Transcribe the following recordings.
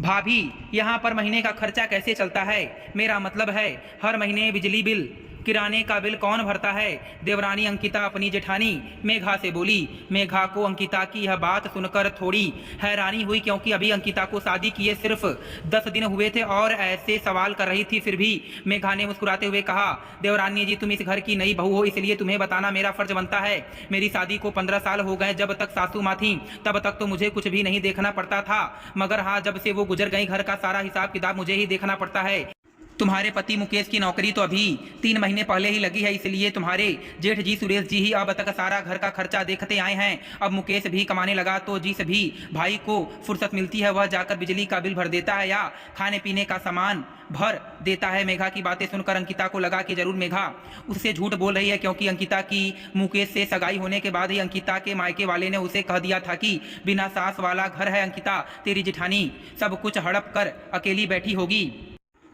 भाभी, यहाँ पर महीने का खर्चा कैसे चलता है? मेरा मतलब है हर महीने बिजली बिल, किराने का बिल कौन भरता है? देवरानी अंकिता अपनी जेठानी मेघा से बोली। मेघा को अंकिता की यह बात सुनकर थोड़ी हैरानी हुई, क्योंकि अभी अंकिता को शादी किए सिर्फ 10 दिन हुए थे और ऐसे सवाल कर रही थी। फिर भी मेघा ने मुस्कुराते हुए कहा, देवरानी जी, तुम इस घर की नई बहू हो, इसलिए तुम्हें बताना मेरा फर्ज बनता है। मेरी शादी को 15 साल हो गए। जब तक सासू माँ थी तब तक तो मुझे कुछ भी नहीं देखना पड़ता था, मगर हाँ, जब से वो गुजर गई घर का सारा हिसाब किताब मुझे ही देखना पड़ता है। तुम्हारे पति मुकेश की नौकरी तो अभी 3 महीने पहले ही लगी है, इसलिए तुम्हारे जेठ जी सुरेश जी ही अब तक सारा घर का खर्चा देखते आए हैं। अब मुकेश भी कमाने लगा तो जिस भी भाई को फुर्सत मिलती है वह जाकर बिजली का बिल भर देता है या खाने पीने का सामान भर देता है। मेघा की बातें सुनकर अंकिता को लगा कि जरूर मेघा उससे झूठ बोल रही है, क्योंकि अंकिता की मुकेश से सगाई होने के बाद ही अंकिता के मायके वाले ने उसे कह दिया था कि बिना सास वाला घर है अंकिता, तेरी जेठानी सब कुछ हड़प कर अकेली बैठी होगी,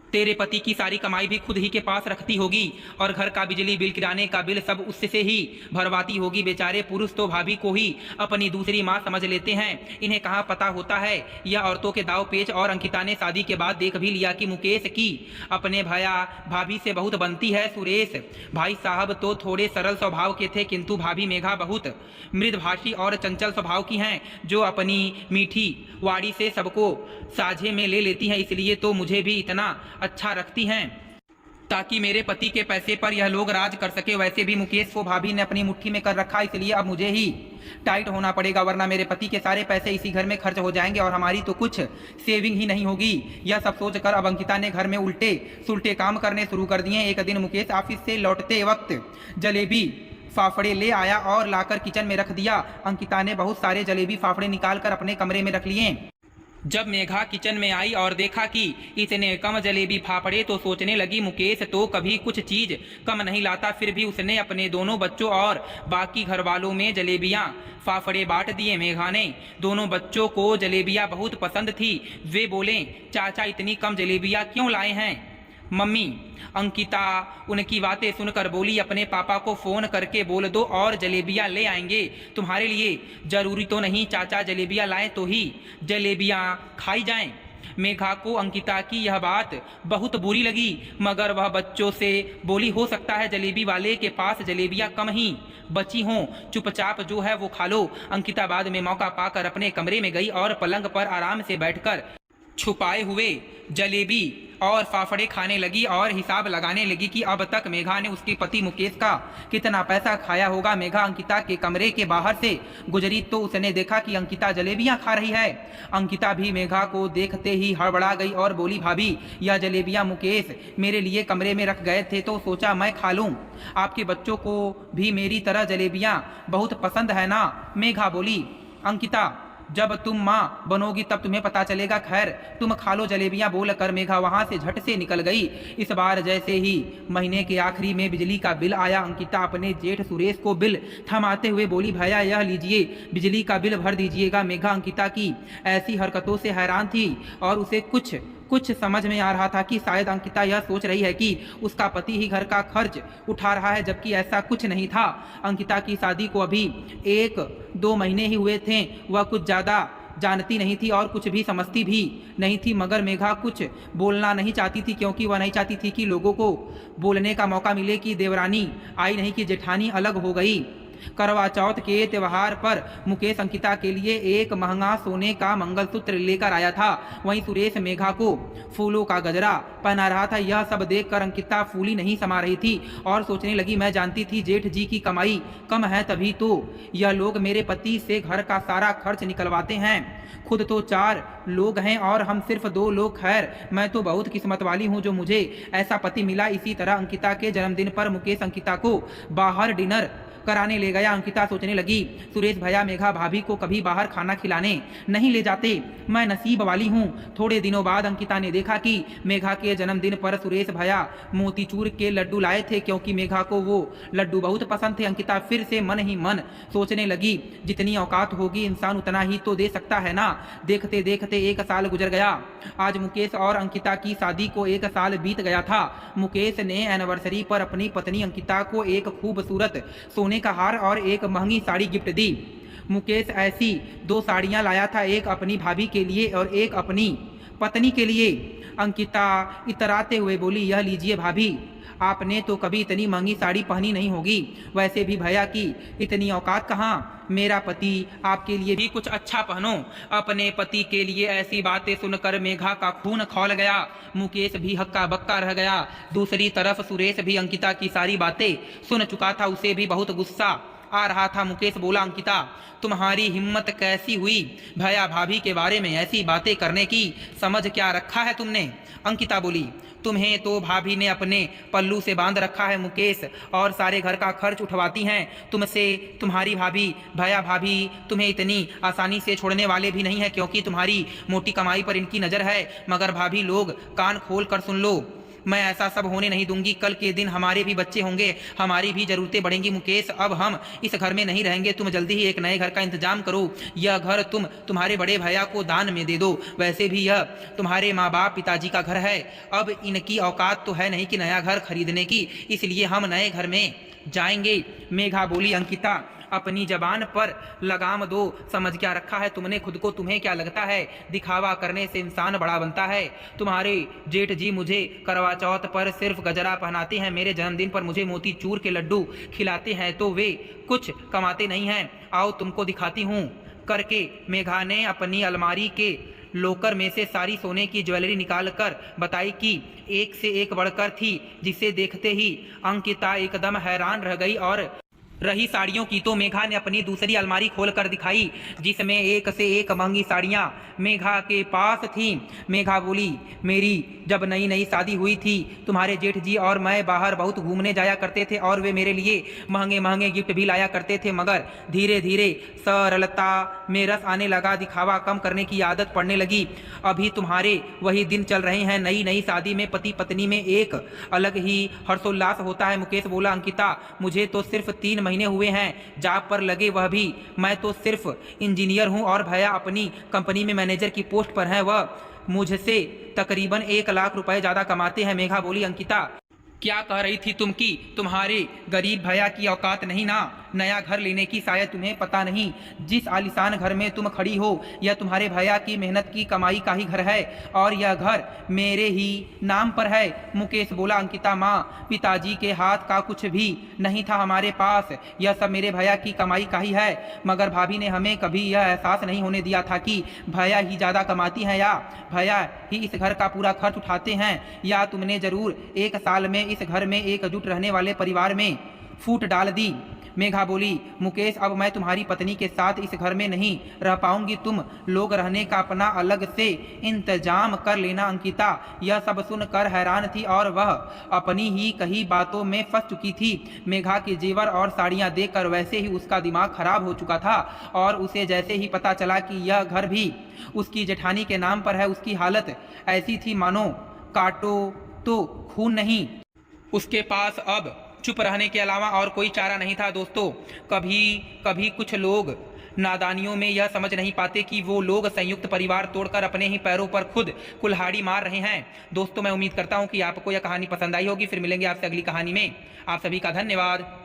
तेरे पति की सारी कमाई भी खुद ही के पास रखती होगी और घर का बिजली बिल, किराने का बिल सब उससे ही भरवाती होगी। बेचारे पुरुष तो भाभी को ही अपनी दूसरी माँ समझ लेते हैं, इन्हें कहाँ पता होता है यह औरतों के दाव पेच। और अंकिता ने शादी के बाद देख भी लिया कि मुकेश की अपने भैया भाभी से बहुत बनती है। सुरेश भाई साहब तो थोड़े सरल स्वभाव के थे, किंतु भाभी मेघा बहुत मृदभाषी और चंचल स्वभाव की हैं, जो अपनी मीठी वाणी से सबको साझे में ले लेती हैं। इसलिए तो मुझे भी इतना अच्छा रखती हैं ताकि मेरे पति के पैसे पर यह लोग राज कर सके। वैसे भी मुकेश को भाभी ने अपनी मुट्ठी में कर रखा, इसलिए अब मुझे ही टाइट होना पड़ेगा, वरना मेरे पति के सारे पैसे इसी घर में खर्च हो जाएंगे और हमारी तो कुछ सेविंग ही नहीं होगी। यह सब सोचकर अब अंकिता ने घर में उल्टे सुलटे काम करने शुरू कर दिए। एक दिन मुकेश ऑफिस से लौटते वक्त जलेबी फाफड़े ले आया और लाकर किचन में रख दिया। अंकिता ने बहुत सारे जलेबी फाफड़े निकालकर अपने कमरे में रख लिए। जब मेघा किचन में आई और देखा कि इतने कम जलेबी फाफड़े तो सोचने लगी मुकेश तो कभी कुछ चीज कम नहीं लाता। फिर भी उसने अपने दोनों बच्चों और बाकी घर वालों में जलेबियां फाफड़े बांट दिए। मेघा ने दोनों बच्चों को जलेबियां बहुत पसंद थी। वे बोले, चाचा इतनी कम जलेबियां क्यों लाए हैं? मम्मी अंकिता उनकी बातें सुनकर बोली, अपने पापा को फोन करके बोल दो और जलेबियां ले आएंगे तुम्हारे लिए। जरूरी तो नहीं चाचा जलेबियां लाएं तो ही जलेबियां खाई जाएं। मेघा को अंकिता की यह बात बहुत बुरी लगी, मगर वह बच्चों से बोली, हो सकता है जलेबी वाले के पास जलेबियां कम ही बची हों, चुपचाप जो है वो खा लो। अंकिता बाद में मौका पाकर अपने कमरे में गई और पलंग पर आराम से बैठकर छुपाए हुए जलेबी और फाफड़े खाने लगी और हिसाब लगाने लगी कि अब तक मेघा ने उसके पति मुकेश का कितना पैसा खाया होगा। मेघा अंकिता के कमरे के बाहर से गुजरी तो उसने देखा कि अंकिता जलेबियां खा रही है। अंकिता भी मेघा को देखते ही हड़बड़ा गई और बोली, भाभी यह जलेबियां मुकेश मेरे लिए कमरे में रख गए थे तो सोचा मैं खा लूं। आपके बच्चों को भी मेरी तरह जलेबियां बहुत पसंद है ना? मेघा बोली। अंकिता, जब तुम माँ बनोगी तब तुम्हें पता चलेगा, खैर तुम खा लो जलेबियां, बोलकर मेघा वहां से झट से निकल गई। इस बार जैसे ही महीने के आखिरी में बिजली का बिल आया, अंकिता अपने जेठ सुरेश को बिल थमाते हुए बोली, भैया यह लीजिए बिजली का बिल भर दीजिएगा। मेघा अंकिता की ऐसी हरकतों से हैरान थी और उसे कुछ समझ में आ रहा था कि शायद अंकिता यह सोच रही है कि उसका पति ही घर का खर्च उठा रहा है, जबकि ऐसा कुछ नहीं था। अंकिता की शादी को अभी 1-2 महीने ही हुए थे। वह कुछ ज़्यादा जानती नहीं थी और कुछ भी समझती भी नहीं थी, मगर मेघा कुछ बोलना नहीं चाहती थी, क्योंकि वह नहीं चाहती थी कि लोगों को बोलने का मौका मिले कि देवरानी आई नहीं, कि जेठानी अलग हो गई। करवा चौथ के त्योहार पर मुकेश अंकिता के लिए एक महंगा सोने का मंगलसूत्र लेकर आया था। वहीं सुरेश मेघा को फूलों का गजरा पहना रहा था। यह सब देखकर अंकिता फूली नहीं समा रही थी और सोचने लगी, मैं जानती थी जेठ जी की कमाई कम है, तभी तो यह लोग मेरे पति से घर का सारा खर्च निकलवाते हैं। खुद तो 4 लोग हैं और हम सिर्फ 2 लोग। खैर मैं तो बहुत किस्मत वाली हूँ जो मुझे ऐसा पति मिला। इसी तरह अंकिता के जन्मदिन पर मुकेश अंकिता को बाहर डिनर कराने ले गया। अंकिता सोचने लगी, सुरेश भैया मेघा भाभी को कभी बाहर खाना खिलाने नहीं ले जाते, मैं नसीब वाली हूँ। थोड़े दिनों बाद अंकिता ने देखा कि मेघा के जन्मदिन पर सुरेश भैया मोतीचूर के लड्डू लाए थे, क्योंकि मेघा को वो लड्डू बहुत पसंद थे। अंकिता फिर से मन ही मन सोचने लगी, जितनी औकात होगी इंसान उतना ही तो दे सकता है ना। देखते देखते 1 साल गुजर गया। आज मुकेश और अंकिता की शादी को 1 साल बीत गया था। मुकेश ने एनिवर्सरी पर अपनी पत्नी अंकिता को एक खूबसूरत सोने का हार और एक महंगी साड़ी गिफ्ट दी। मुकेश ऐसी 2 साड़ियां लाया था, एक अपनी भाभी के लिए और एक अपनी पत्नी के लिए। अंकिता इतराते हुए बोली, यह लीजिए भाभी, आपने तो कभी इतनी महंगी साड़ी पहनी नहीं होगी। वैसे भी भैया की इतनी औकात कहाँ। मेरा पति आपके लिए भी कुछ अच्छा पहनो। अपने पति के लिए ऐसी बातें सुनकर मेघा का खून खौल गया। मुकेश भी हक्का बक्का रह गया। दूसरी तरफ सुरेश भी अंकिता की सारी बातें सुन चुका था। उसे भी बहुत गुस्सा आ रहा था। मुकेश बोला, अंकिता तुम्हारी हिम्मत कैसी हुई भैया भाभी के बारे में ऐसी बातें करने की, समझ क्या रखा है तुमने। अंकिता बोली, तुम्हें तो भाभी ने अपने पल्लू से बांध रखा है मुकेश, और सारे घर का खर्च उठवाती हैं तुमसे। तुम्हारी भाभी भैया भाभी तुम्हें इतनी आसानी से छोड़ने वाले भी नहीं है, क्योंकि तुम्हारी मोटी कमाई पर इनकी नज़र है। मगर भाभी लोग कान खोल कर सुन लो, मैं ऐसा सब होने नहीं दूंगी। कल के दिन हमारे भी बच्चे होंगे, हमारी भी ज़रूरतें बढ़ेंगी। मुकेश अब हम इस घर में नहीं रहेंगे। तुम जल्दी ही एक नए घर का इंतजाम करो। यह घर तुम तुम्हारे बड़े भैया को दान में दे दो। वैसे भी यह तुम्हारे माँ बाप पिताजी का घर है। अब इनकी औकात तो है नहीं कि नया घर खरीदने की, इसलिए हम नए घर में जाएंगे। मेघा बोली, अंकिता अपनी जबान पर लगाम दो। समझ क्या रखा है तुमने खुद को। तुम्हें क्या लगता है दिखावा करने से इंसान बड़ा बनता है। तुम्हारे जेठ जी मुझे करवा चौथ पर सिर्फ गजरा पहनाते हैं, मेरे जन्मदिन पर मुझे मोती चूर के लड्डू खिलाते हैं, तो वे कुछ कमाते नहीं हैं। आओ तुमको दिखाती हूँ करके मेघा ने अपनी अलमारी के लोकर में से सारी सोने की ज्वेलरी निकालकर बताई कि एक से एक बढ़कर थी, जिसे देखते ही अंकिता एकदम हैरान रह गई। और रही साड़ियों की, तो मेघा ने अपनी दूसरी अलमारी खोलकर दिखाई, जिसमें एक से एक महंगी साड़ियाँ मेघा के पास थीं। मेघा बोली, मेरी जब नई नई शादी हुई थी, तुम्हारे जेठ जी और मैं बाहर बहुत घूमने जाया करते थे, और वे मेरे लिए महंगे महंगे गिफ्ट भी लाया करते थे। मगर धीरे धीरे सरलता में रस आने लगा, दिखावा कम करने की आदत पड़ने लगी। अभी तुम्हारे वही दिन चल रहे हैं। नई नई शादी में पति पत्नी में एक अलग ही हर्षोल्लास होता है। मुकेश बोला, अंकिता मुझे तो सिर्फ 3 महीने हुए हैं जॉब पर लगे, वह भी मैं तो सिर्फ इंजीनियर हूं, और भैया अपनी कंपनी में मैनेजर की पोस्ट पर हैं। वह मुझसे तकरीबन 1 लाख रुपए ज़्यादा कमाते हैं। मेघा बोली, अंकिता क्या कह रही थी तुम कि तुम्हारे गरीब भैया की औकात नहीं ना नया घर लेने की। शायद तुम्हें पता नहीं, जिस आलीशान घर में तुम खड़ी हो, यह तुम्हारे भैया की मेहनत की कमाई का ही घर है, और यह घर मेरे ही नाम पर है। मुकेश बोला, अंकिता माँ पिताजी के हाथ का कुछ भी नहीं था हमारे पास, यह सब मेरे भैया की कमाई का ही है। मगर भाभी ने हमें कभी यह एहसास नहीं होने दिया था कि भैया ही ज़्यादा कमाती हैं, या भैया ही इस घर का पूरा खर्च उठाते हैं, या तुमने ज़रूर 1 साल में इस घर में एकजुट रहने वाले परिवार में फूट डाल दी। मेघा बोली, मुकेश अब मैं तुम्हारी पत्नी के साथ इस घर में नहीं रह पाऊंगी, तुम लोग रहने का अपना अलग से इंतजाम कर लेना। अंकिता यह सब सुनकर हैरान थी, और वह अपनी ही कही बातों में फंस चुकी थी। मेघा के जेवर और साड़ियां देखकर वैसे ही उसका दिमाग खराब हो चुका था, और उसे जैसे ही पता चला कि यह घर भी उसकी जेठानी के नाम पर है, उसकी हालत ऐसी थी मानो काटो तो खून नहीं। उसके पास अब चुप रहने के अलावा और कोई चारा नहीं था। दोस्तों, कभी कभी कुछ लोग नादानियों में यह समझ नहीं पाते कि वो लोग संयुक्त परिवार तोड़कर अपने ही पैरों पर खुद कुल्हाड़ी मार रहे हैं। दोस्तों, मैं उम्मीद करता हूँ कि आपको यह कहानी पसंद आई होगी। फिर मिलेंगे आपसे अगली कहानी में। आप सभी का धन्यवाद।